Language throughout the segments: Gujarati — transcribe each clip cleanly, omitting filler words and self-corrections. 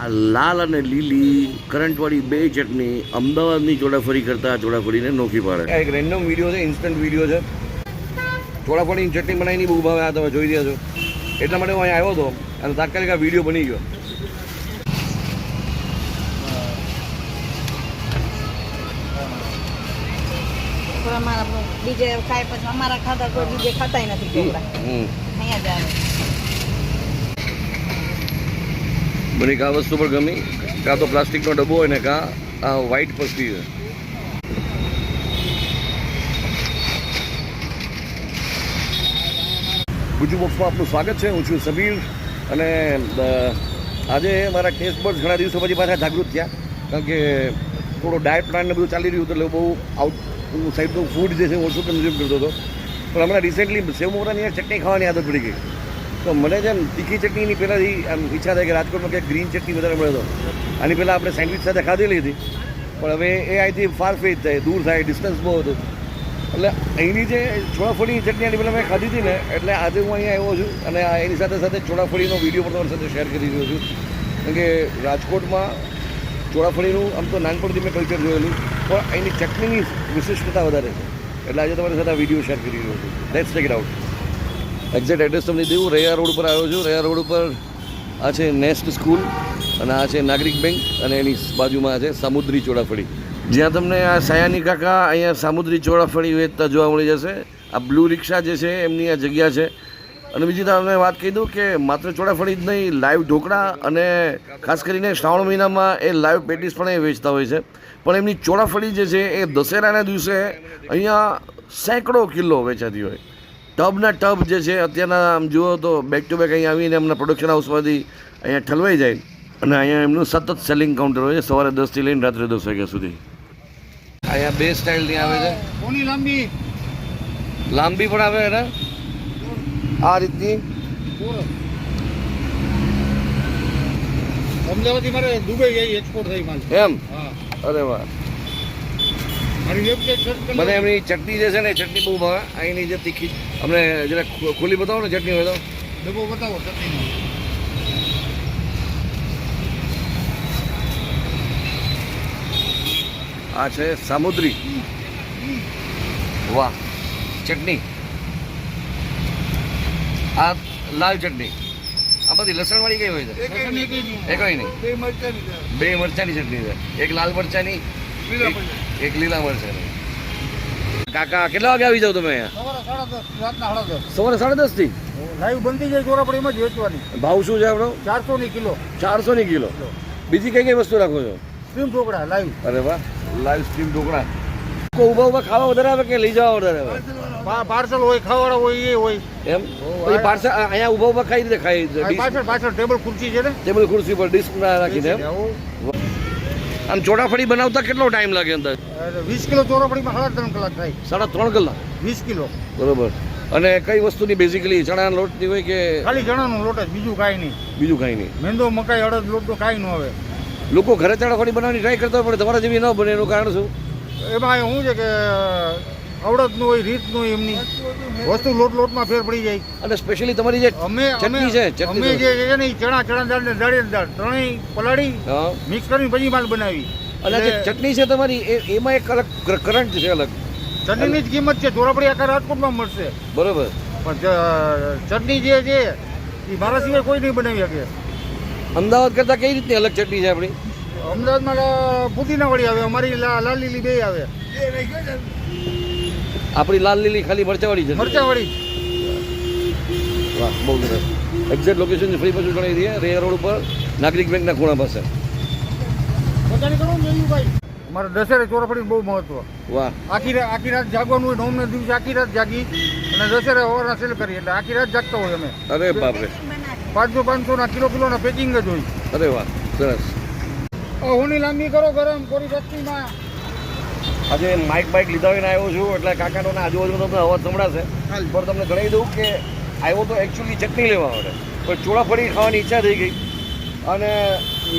આ લાલ અને લીલી કરંટવાળી બે ચટણી અમદાવાદની ચોડાફળી કરતાં ચોડાફળીને નોખી પાડે. એક રેન્ડમ વિડીયો છે, ઇન્સ્ટન્ટ વિડીયો છે. ચોડાફળીની ચટણી બનાવીની બહુ ભાવે, આ તમે જોઈ રહ્યા છો. એટલા માટે હું અહીંયા આવ્યો હતો અને તાત્કાલિક આ વિડીયો બની ગયો. બીજે ખાય પછી અમારા ખાતા કોઈ બીજે ખાતાય નથી ઢોકળા. અહીંયા જ આવે. મને આ વસ્તુ પણ ગમી, કાં તો પ્લાસ્ટિકનો ડબ્બો હોય ને કાં આ વ્હાઈટ પસ્તી છે. ગુજુ બોક્સમાં આપનું સ્વાગત છે. હું છું સબીર અને આજે મારા ટેસ્ટ બર્ડ્સ ઘણા દિવસો પછી પાછા જાગૃત થયા, કારણ કે થોડો ડાયટ પ્લાન ને બધું ચાલી રહ્યું હતું, એટલે બહુ આઉટ સાઈડનું ફૂડ જે છે ઓછું કન્ઝ્યુમ કરતો હતો. પણ હમણાં રિસેન્ટલી સેવ મોગરાની ચટણી ખાવાની આદત પડી ગઈ. તો મને જેમ તીખી ચટણીની પહેલાંથી આમ ઈચ્છા થાય કે રાજકોટમાં ક્યાંક ગ્રીન ચટણી વધારે મળે તો. આની પહેલાં આપણે સેન્ડવિચ સાથે ખાધેલી હતી, પણ હવે એ અહીંથી ફાર ફેચ થાય, દૂર થાય, ડિસ્ટન્સ બહુ હતું. એટલે અહીંની જે ચોળાફળી ચટણી આની પહેલાં મેં ખાધી હતી ને, એટલે આજે હું અહીંયા આવ્યો છું અને એની સાથે સાથે ચોળાફળીનો વિડીયો પણ તમારી સાથે શેર કરી રહ્યો છું. કારણ કે રાજકોટમાં ચોળાફળીનું આમ તો નાનપણથી મેં કલ્ચર જોયેલું, પણ અહીંની ચટણીની વિશિષ્ટતા વધારે છે. એટલે આજે તમારી સાથે આ વિડીયો શેર કરી રહ્યો છું. Let's take it out. Exact address તમને દેવું, રૈયા રોડ ઉપર આવ્યો છું. રૈયા રોડ ઉપર આ છે નેસ્ટ સ્કૂલ અને આ છે નાગરિક બેંક અને એની બાજુમાં છે સામુદ્રી ચોળાફળી, જ્યાં તમને આ સાયાની કાકા અહીંયા સામુદ્રી ચોળાફળી વેચતા જોવા મળી જશે. આ બ્લુ રિક્ષા જે છે એમની આ જગ્યા છે. અને બીજી તમને વાત કહી દઉં કે માત્ર ચોળાફળી જ નહીં, લાઈવ ઢોકળા અને ખાસ કરીને શ્રાવણ મહિનામાં એ લાઈવ પેટીસ પણ એ વેચતા હોય છે. પણ એમની ચોળાફળી જે છે એ દશેરાના દિવસે અહીંયા સેંકડો કિલો વેચાતી હોય. ટબના ટબ જે છે અત્યારના આમ જુઓ તો બેક ટુ બેક અહીંયા આવીને એમના પ્રોડક્શન હાઉસમાંથી અહીંયા ઠલવાઈ જાય. અને અહીંયા એમનું સતત સેલિંગ કાઉન્ટર હોય છે, સવારે 10થી લઈને રાત્રે 10 વાગ્યા સુધી. અહીંયા બે સ્ટાઇલની આવે છે, લાંબી પણ આવે ને આ રીતની. અમદાવાદથી મારે દુબઈ ગઈ એક્સપોર્ટ થઈ માલ. એમ? અરે વાહ. મને એમની ચટણી જે છે ને ચટણી બહુ ભાવે. અહીંની જે તીખી અમને જરા ખુલ્લી બતાવો ને ચટણી હોય તો. ડબ્બો બતાવો ચટણીનો. આ છે સામુદ્રી. વાહ ચટણી. આ લાલ ચટણી. આમાંથી લસણવાળી કઈ હોય છે? એ કઈ નહીં, બે મરચાની ચટણી છે. એક લાલ મરચાની, એક લીલા મરચાની. કાકા કેટલા વાગે આવી જાવ તમે અહીંયા? સવારે 10:30 થી લાઈવ બનતી જાય ચોળાફળીમાં જ વેચવાની. ભાવ શું છે આપણો? 400 ની કિલો. 400 ની કિલો. બીજી કઈ કઈ વસ્તુ રાખો છો? Steam dhokla live. અરે વાહ, લાઈવ સ્ટીમ ઢોકળા. ઉભા ઉભા ખાવા વધારે આવે કે લઈ જવા વધારે આવે? પાર્સલ હોય, ખાવાળા હોય, એ હોય. એમ પછી પાર્સલ અહીંયા ઉભા ઉભા ખાઈ રીતે ખાઈ? પાછળ ટેબલ ખુરશી છે ને, ટેબલ ખુરશી પર ડિસ્ક રાખીને. આમ ચોળાફળી બનાવતા કેટલો ટાઈમ લાગે અંદર? 20 કિલો ચોળાફળીમાં 3.5 કલાક થાય. 3.5 કલાક? 20 કિલો. બરોબર. અને કઈ વસ્તુની બેઝિકલી ચણાના લોટની હોય કે ખાલી ચણાનો લોટ જ, બીજું કાંઈ નહીં? બીજું કાંઈ નહીં. મેંદો, મકાઈ, અડદ લોટ તો કાંઈ ન આવે. લોકો ઘરે ચોળાફળી બનાવવાની ટ્રાય કરતા હોય, પણ તમારા જેવી ન બને એનું કારણ શું? એમાં શું છે કે આવડતનું હોય, રીતનું હોય, એમની વસ્તુ લોટમાં ફેર પડી જાય. અને સ્પેશિયલી તમારી જે ચટણી છે, અમે જે છે ને ચણા દાળ ને દાળિયા દાળ ત્રણેય પલાળી મિક્સ કરીને પછી માલ બનાવી. અને જે ચટણી છે તમારી એમાં એક અલગ કરંટ છે, અલગ ચટણીની જ કિંમત છે. ચોળાફળી આખા રાજકોટમાં મળશે, બરોબર. પણ ચટણી જે છે એ મારા સિવાય કોઈ નહીં બનાવી શકે. અમદાવાદ કરતા કઈ રીતની અલગ ચટણી છે આપણી? અમદાવાદમાં પુદીનાવાળી આવે, અમારી લાલ લીલી બે આવે. આપણી લાલ લીલી ખાલી મરચાવાળી છે. મરચાવાળી. વાહ, બહુ સરસ. એક્ઝેક્ટ લોકેશન ફ્રી પાછું જણાવી દઈએ, રૈયા રોડ ઉપર નાગરિક બેંકના ખૂણા પાસે. મારે દશેરે ચોળાફળી બહુ મહત્વ. વાહ. આખી રાત જાગવાનું હોય. નોમને દિવસે આખી રાત જાગી અને દશેરે સવારના સેલ કરી, એટલે આખી રાત જાગતા હોય અમે. અરે બાપરે. 500 કિલોના પેકિંગ જ હોય. અરે વાહ, સરસ. હોની લાંબી કરો ગરમ કોરી ચટણીમાં. આજે માઇક લીધા હોય ને આવ્યો છું, એટલે કાકાનો આજુબાજુનો તમને અવાજ સંભળાશે. પણ તમને જણાવી દઉં કે આવ્યો તો એકચ્યુઅલી ચટણી લેવા માટે, પણ ચોળાફળી ખાવાની ઈચ્છા થઈ ગઈ. અને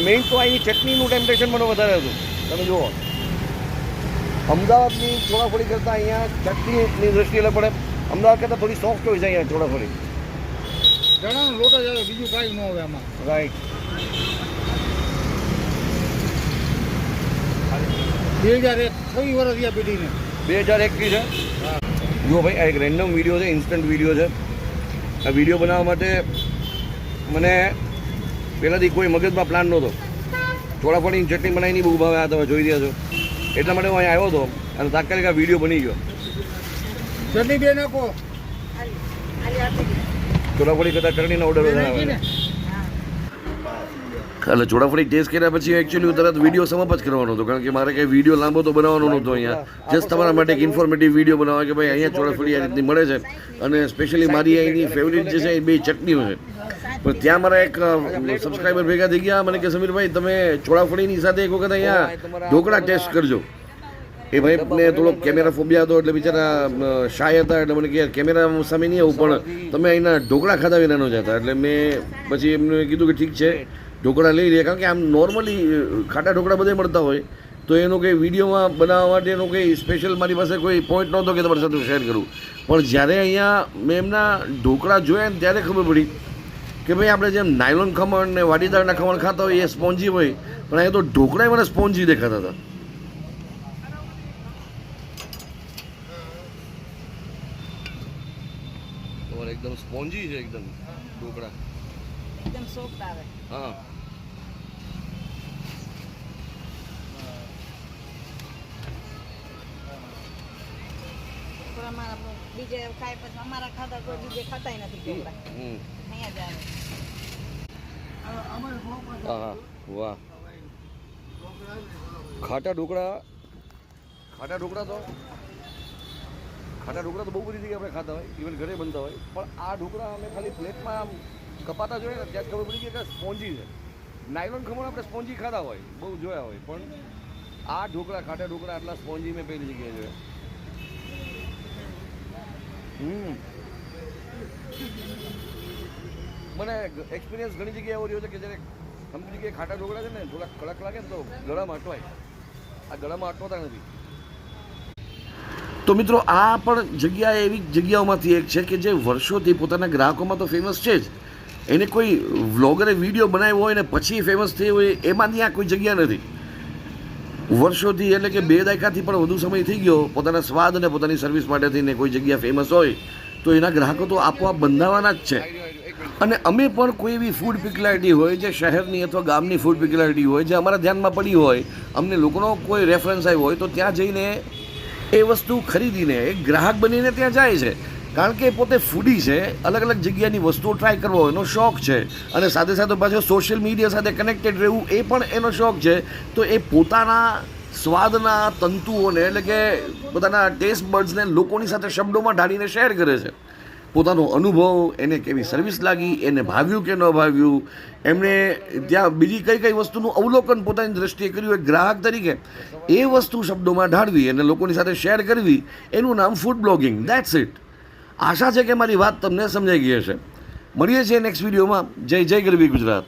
મેઇન તો અહીંની ચટણીનું ટેમ્પટેશન મને વધારે હતું. તમે જુઓ, અમદાવાદની ચોળાફળી કરતાં અહીંયા ચટણીની દ્રષ્ટિએ પડે અમદાવાદ કરતાં થોડી સોફ્ટ હોય છે અહીંયા ચોળાફળી. ચણાનો લોટ જ આવે, બીજું કાંઈ ન આવે આમાં. રાઈટ. 2001 6 વર્ષ થયા પેઢીને. 2001 છે. જુઓ ભાઈ, આ એક રેન્ડમ વિડીયો છે, ઇન્સ્ટન્ટ વિડીયો છે. આ વિડીયો બનાવવા માટે મને પહેલાંથી કોઈ મગજમાં પ્લાન નહોતો. ચોળાફળીની ચટણી બનાવીની બહુ ભાવે, આ તમે જોઈ રહ્યા છો. એટલા માટે હું અહીંયા આવ્યો હતો અને તાત્કાલિક આ વિડીયો બની ગયો. ચટણી બે નાખો. ચોળાફળી કરતાં ચટણીનો ઓર્ડર વધારે આવે. એટલે ચોળાફળી ટેસ્ટ કર્યા પછી એકચ્યુઅલી હું તરત વિડીયો સમાપ જ કરવાનો હતો, કારણ કે મારે કંઈ વિડીયો લાંબો તો બનાવવાનો નહોતો અહીંયા. જસ્ટ તમારા માટે એક ઇન્ફોર્મેટિવ વિડીયો બનાવવા કે ભાઈ અહીંયા ચોળાફળી આ રીતની મળે છે અને સ્પેશિયલી મારી અહીંની ફેવરિટ જે છે એ બે ચટણીઓ છે. પણ ત્યાં મારા એક સબસ્ક્રાઈબર ભેગા થઈ ગયા, મને કે સમીરભાઈ તમે ચોળાફળીની સાથે એક વખત અહીંયા ઢોકળા ટેસ્ટ કરજો. એ ભાઈને થોડોક કેમેરા ફોબિયા હતો એટલે બિચારા શાય હતા, એટલે મને કે કેમેરા સામે નહીં આવું, પણ તમે અહીંના ઢોકળા ખાધા વિના ન જતા. એટલે મેં પછી એમને કીધું કે ઠીક છે ઢોકળા લઈ લે, કારણ કે આમ નોર્મલી ખાટા ઢોકળા બધે મળતા હોય તો એનો કંઈ વિડીયોમાં બનાવવા માટેનો કંઈ સ્પેશિયલ મારી પાસે કોઈ પોઈન્ટ નહોતો કે તમારી સાથે શેર કરું. પણ જ્યારે અહીંયા મેં એમના ઢોકળા જોયા ને ત્યારે ખબર પડી કે ભાઈ આપણે જેમ નાયલોન ખમણ ને વાડીદારના ખમણ ખાતા હોય એ સ્પોન્જી હોય, પણ અહીંયા તો ઢોકળા મને સ્પોન્જી દેખાતા હતા. એકદમ સ્પોન્જી છે એકદમ ઢોકળા, એકદમ સોફ્ટ આવે. હા. બીજે ખાય પછી અમારા ખાતા કોઈ બીજે ખાતાય નથી ઢોકળા. અહીંયા જ આવે. હા, વાહ. ખાટા ઢોકળા તો બહુ બધી જગ્યાએ આપણે ખાતા હોય, ઇવન ઘરે બનતા હોય, પણ આ ઢોકળા અમે ખાલી પ્લેટમાં આમ કપાતા જોઈએ ને ત્યાં ખબર પડી કે સ્પોન્જી છે. નાયલોન ખમણ આપણે સ્પોન્જી ખાતા હોય, બહુ જોયા હોય, પણ આ ઢોકળા ખાટા ઢોકળા આટલા સ્પોન્જી મેં પહેલી જગ્યાએ જોયા. મને એક્સપિરિયન્સ ઘણી જગ્યાએ એવો રહ્યો છે કે જ્યારે અમુક જગ્યાએ ખાટા ઢોકળા છે ને થોડા કડક લાગે ને તો ગળામાં અટવાય. આ ગળામાં અટવાતા નથી. તો મિત્રો આ પણ જગ્યા એવી જગ્યાઓમાંથી એક છે કે જે વર્ષોથી પોતાના ગ્રાહકોમાં તો ફેમસ છે જ. એને કોઈ વ્લોગરે વિડીયો બનાવ્યો હોય ને પછી ફેમસ થઈ હોય એમાંની આ કોઈ જગ્યા નથી. વર્ષોથી એટલે કે 2 દાયકાથી પણ વધુ સમય થઈ ગયો પોતાના સ્વાદ અને પોતાની સર્વિસ માટે થઈને કોઈ જગ્યા ફેમસ હોય તો એના ગ્રાહકો તો આપોઆપ બંધાવાના જ છે. અને અમે પણ કોઈ એવી ફૂડ પિક્યુલારિટી હોય જે શહેરની અથવા ગામની ફૂડ પિક્યુલારિટી હોય જે અમારા ધ્યાનમાં પડી હોય, અમને લોકોનો કોઈ રેફરન્સ આવ્યો હોય તો ત્યાં જઈને એ વસ્તુ ખરીદીને એક ગ્રાહક બનીને ત્યાં જાય છે. કારણ કે પોતે ફૂડી છે, અલગ અલગ જગ્યાની વસ્તુઓ ટ્રાય કરવો એનો શોખ છે, અને સાથે સાથે પાછો સોશિયલ મીડિયા સાથે કનેક્ટેડ રહેવું એ પણ એનો શોખ છે. તો એ પોતાના સ્વાદના તંતુઓને એટલે કે પોતાના ટેસ્ટ બર્ડ્સને લોકોની સાથે શબ્દોમાં ઢાળીને શેર કરે છે. પોતાનો અનુભવ, એને કેવી સર્વિસ લાગી, એને ભાવ્યું કે ન ભાવ્યું, એમણે ત્યાં બીજી કઈ કઈ વસ્તુનું અવલોકન પોતાની દ્રષ્ટિએ કર્યું એક ગ્રાહક તરીકે, એ વસ્તુ શબ્દોમાં ઢાળવી અને લોકોની સાથે શેર કરવી, એનું નામ ફૂડ બ્લોગિંગ. That's it. આશા છે કે મારી વાત તમને સમજાઈ ગઈ હશે. મળીએ છીએ નેક્સ્ટ વિડીયોમાં. જય ગરવી ગુજરાત.